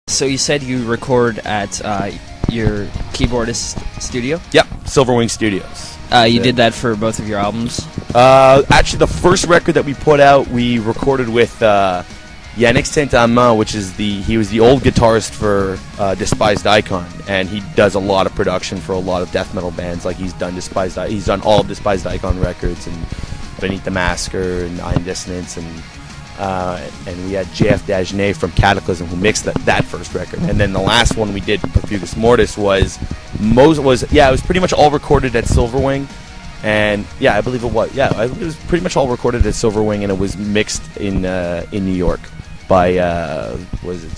So you said you record at your keyboardist studio? Yep, Silverwing Studios. You did that for both of your albums? Actually, the first record that we put out, we recorded with Yannick Saint-Amand, which is he was the old guitarist for Despised Icon, and he does a lot of production for a lot of death metal bands. Like he's done all of Despised Icon records and Beneath the Massacre and Iron Dissonance, and we had JF Dagenet from Cataclysm who mixed that first record. And then the last one we did, Perfugus Mortis, it was pretty much all recorded at Silverwing. And yeah, I believe it was. Yeah, it was pretty much all recorded at Silverwing, and it was mixed in New York by was it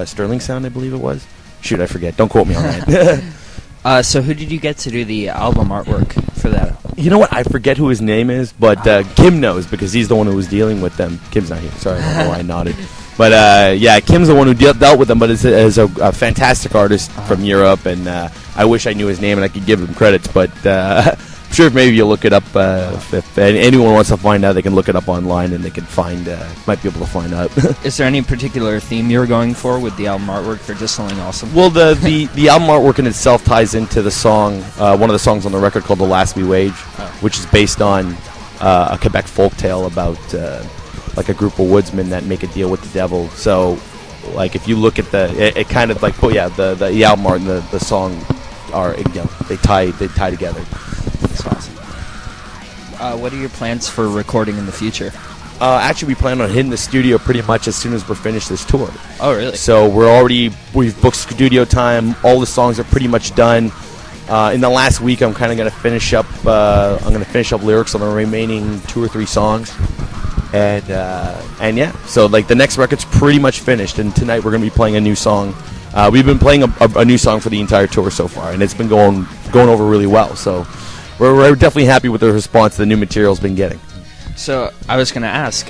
Sterling Sound, I believe it was. Shoot, I forget. Don't quote me on that. So who did you get to do the album artwork for that? You know what? I forget who his name is, but Kim knows because he's the one who was dealing with them. Kim's not here. Sorry, I don't know why I nodded. But yeah, Kim's the one who dealt with them, but is a fantastic artist from Europe, and I wish I knew his name and I could give him credits, but I'm sure if maybe you look it up, if anyone wants to find out, they can look it up online and they can might be able to find out. Is there any particular theme you're going for with the album artwork, or just something awesome? Well, the album artwork in itself ties into the song, one of the songs on the record called The Last We Wage, which is based on a Quebec folktale about like a group of woodsmen that make a deal with the devil. So, like, if you look at it kind of like, the album art and the song are, they tie together. That's awesome. What are your plans for recording in the future? Actually, we plan on hitting the studio pretty much as soon as we're finished this tour. Oh, really? So we've booked studio time. All the songs are pretty much done. In the last week, I'm kind of going to finish up. Lyrics on the remaining 2 or 3 songs, and yeah. So like the next record's pretty much finished, and tonight we're going to be playing a new song. We've been playing a new song for the entire tour so far, and it's been going over really well. So we're definitely happy with the response the new material's been getting. So I was going to ask,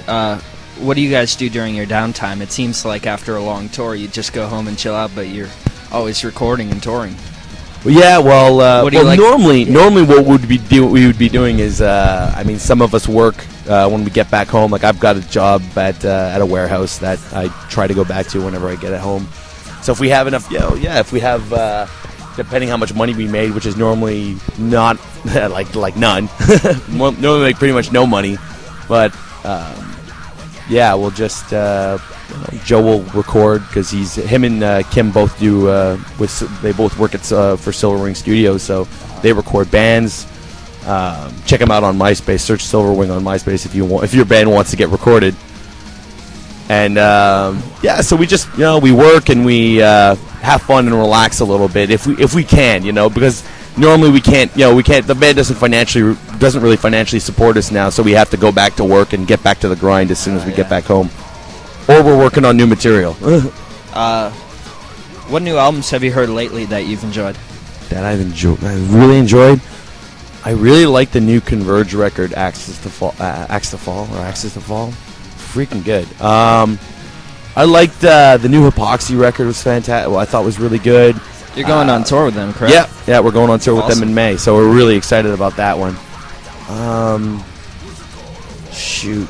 what do you guys do during your downtime? It seems like after a long tour, you just go home and chill out, but you're always recording and touring. Yeah, normally what we would be doing is, some of us work when we get back home. Like I've got a job at a warehouse that I try to go back to whenever I get at home. So if we have enough, if we have, depending how much money we made, which is normally not like none, normally make pretty much no money, but we'll just Joe will record because him and Kim both do they both work at for Silverwing Studios, so they record bands. Check them out on MySpace. Search Silverwing on MySpace if your band wants to get recorded. And so we just we work and we have fun and relax a little bit if we can, because normally we can't. The band doesn't really financially support us now, so we have to go back to work and get back to the grind as soon as we get back home. Or we're working on new material. What new albums have you heard lately that you've enjoyed? That I really enjoyed. I really like the new Converge record, Axis to Fall. Freaking good. I liked the new Hypoxia record. Was fantastic. Well, I thought was really good. You're going on tour with them, correct? Yeah, we're going on tour with them in May, so we're really excited about that one. Shoot,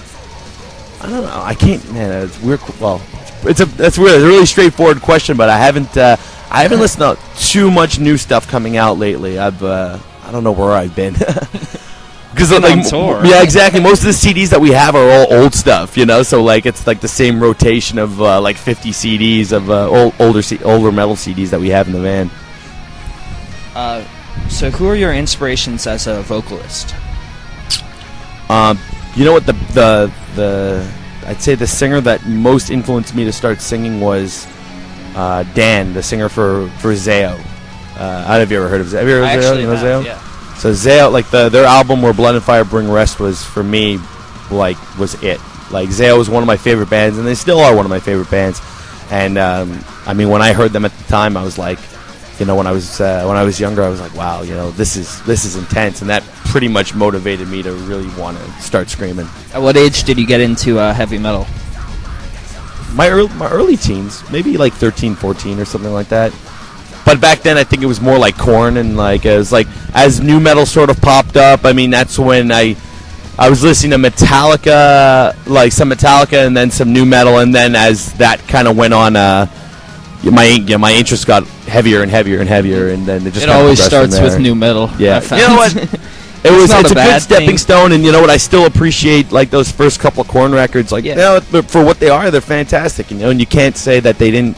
I don't know. I can't. Man, it's weird. Well, that's weird. It's a really straightforward question, but I haven't listened to too much new stuff coming out lately. I don't know where I've been. Because on tour. Yeah, exactly. Most of the CDs that we have are all old stuff, So like it's like the same rotation of like 50 CDs of older metal CDs that we have in the van. So who are your inspirations as a vocalist? You know what I'd say the singer that most influenced me to start singing was Dan, the singer for Zao. I don't know if you ever heard of Zao. Have you ever heard of Zao? Yeah. So Zao, like their album Where Blood and Fire Bring Rest was, for me, was it. Like Zao was one of my favorite bands, and they still are one of my favorite bands. And when I heard them at the time, I was like, when I was younger, I was like, wow, this is intense, and that pretty much motivated me to really want to start screaming. At what age did you get into heavy metal? My early teens, maybe like 13, 14 or something like that. But back then, I think it was more like Korn, and like it was like as new metal sort of popped up. That's when I was listening to Metallica, like some Metallica, and then some new metal, and then as that kind of went on, my interest got heavier and heavier and heavier, and then it always starts with new metal. Yeah, you know what? It's a good stepping stone, and you know what? I still appreciate like those first couple of Korn records. Like, for what they are, they're fantastic. And you can't say that they didn't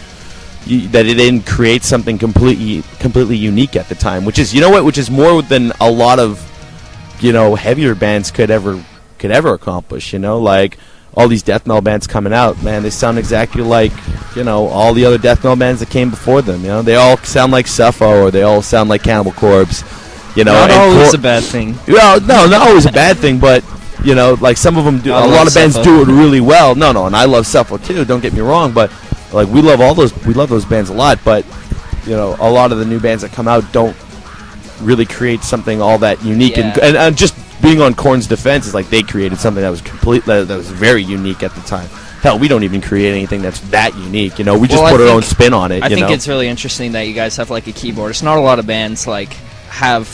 that it didn't create something completely unique at the time. Which is more than a lot of heavier bands could ever accomplish. Like all these death metal bands coming out, man, they sound exactly like all the other death metal bands that came before them. They all sound like Suffo, or they all sound like Cannibal Corpse. Not always a bad thing. Well, no, not always a bad thing, but like some of them do. A lot of bands do it really well. No, and I love Suffo too. Don't get me wrong, but like we love those bands a lot. But a lot of the new bands that come out don't really create something all that unique. Yeah. And just being on Korn's defense is like they created something that was that was very unique at the time. Hell, we don't even create anything that's that unique. We just put our own spin on it. I think it's really interesting that you guys have like a keyboardist. Not a lot of bands like have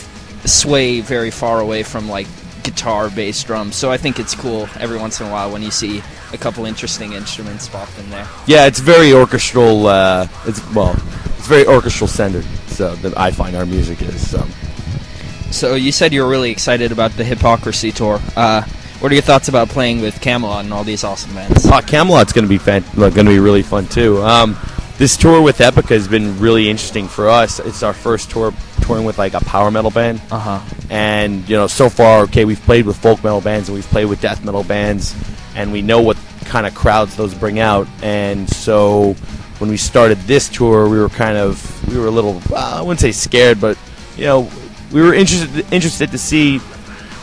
sway very far away from like guitar, bass, drums. So I think it's cool every once in a while when you see a couple interesting instruments popped in there. Yeah, it's very orchestral. It's very orchestral centered. So that I find our music is. So you said you were really excited about the Hypocrisy tour. What are your thoughts about playing with Camelot and all these awesome bands? Camelot's going to be going to be really fun too. This tour with Epica has been really interesting for us. It's our first touring with like a power metal band. And so far, we've played with folk metal bands and we've played with death metal bands, and we know what kind of crowds those bring out. And so when we started this tour, we were a little I wouldn't say scared, but we were interested to see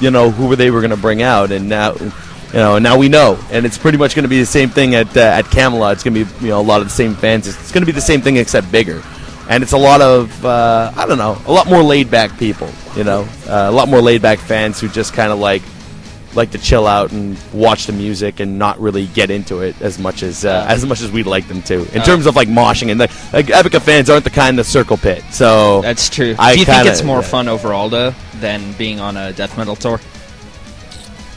who they were going to bring out, and now we know, and it's pretty much going to be the same thing at Camelot. It's going to be a lot of the same fans. It's going to be the same thing except bigger, and it's a lot of a lot more laid back people. A lot more laid back fans who just kind of like to chill out and watch the music and not really get into it as much as we'd like them to. In terms of like moshing, and like Epica fans aren't the kind of circle pit. So that's true. Do you think it's more fun overall though than being on a death metal tour?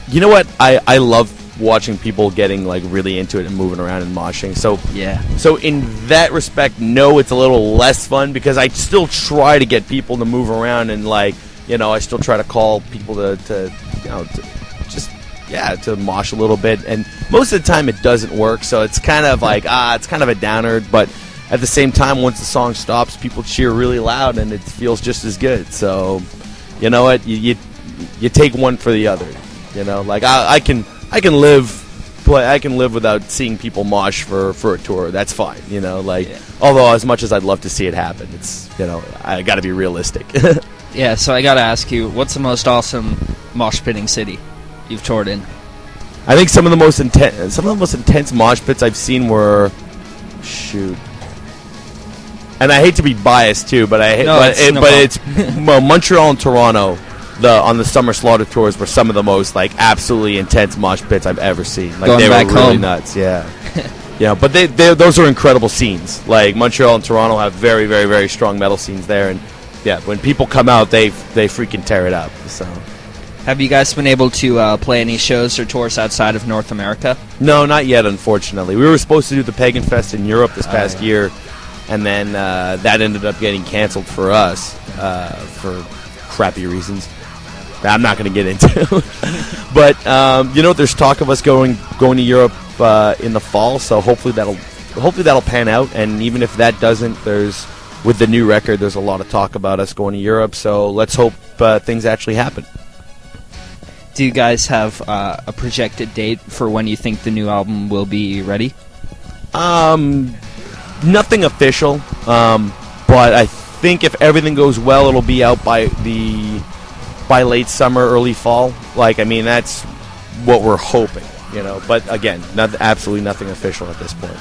You know what? I love watching people getting like really into it and moving around and moshing. So yeah. So in that respect, no, it's a little less fun because I still try to get people to move around and like I still try to call people to mosh a little bit, and most of the time it doesn't work. So it's kind of like it's kind of a downer, but at the same time, once the song stops, people cheer really loud, and it feels just as good. So you know what, you take one for the other. Like I can live without seeing people mosh for a tour. That's fine. Although as much as I'd love to see it happen, it's I got to be realistic. Yeah. So I got to ask you, what's the most awesome mosh pitting city you've toured in? I think some of the most intense mosh pits I've seen were and I hate to be biased too, but it's Montreal and Toronto. On the Summer Slaughter tours were some of the most like absolutely intense mosh pits I've ever seen. Like Going they back were really home. nuts. Yeah. But those are incredible scenes. Like Montreal and Toronto have very, very, very strong metal scenes there, and when people come out, they freaking tear it up. So. Have you guys been able to play any shows or tours outside of North America? No, not yet, unfortunately. We were supposed to do the Pagan Fest in Europe this past year, and then that ended up getting canceled for us for crappy reasons that I'm not going to get into. But there's talk of us going to Europe in the fall, so hopefully that'll pan out. And even if that doesn't, with the new record, there's a lot of talk about us going to Europe. So let's hope things actually happen. Do you guys have a projected date for when you think the new album will be ready? Nothing official, but I think if everything goes well, it'll be out by late summer, early fall. That's what we're hoping, But again, absolutely nothing official at this point.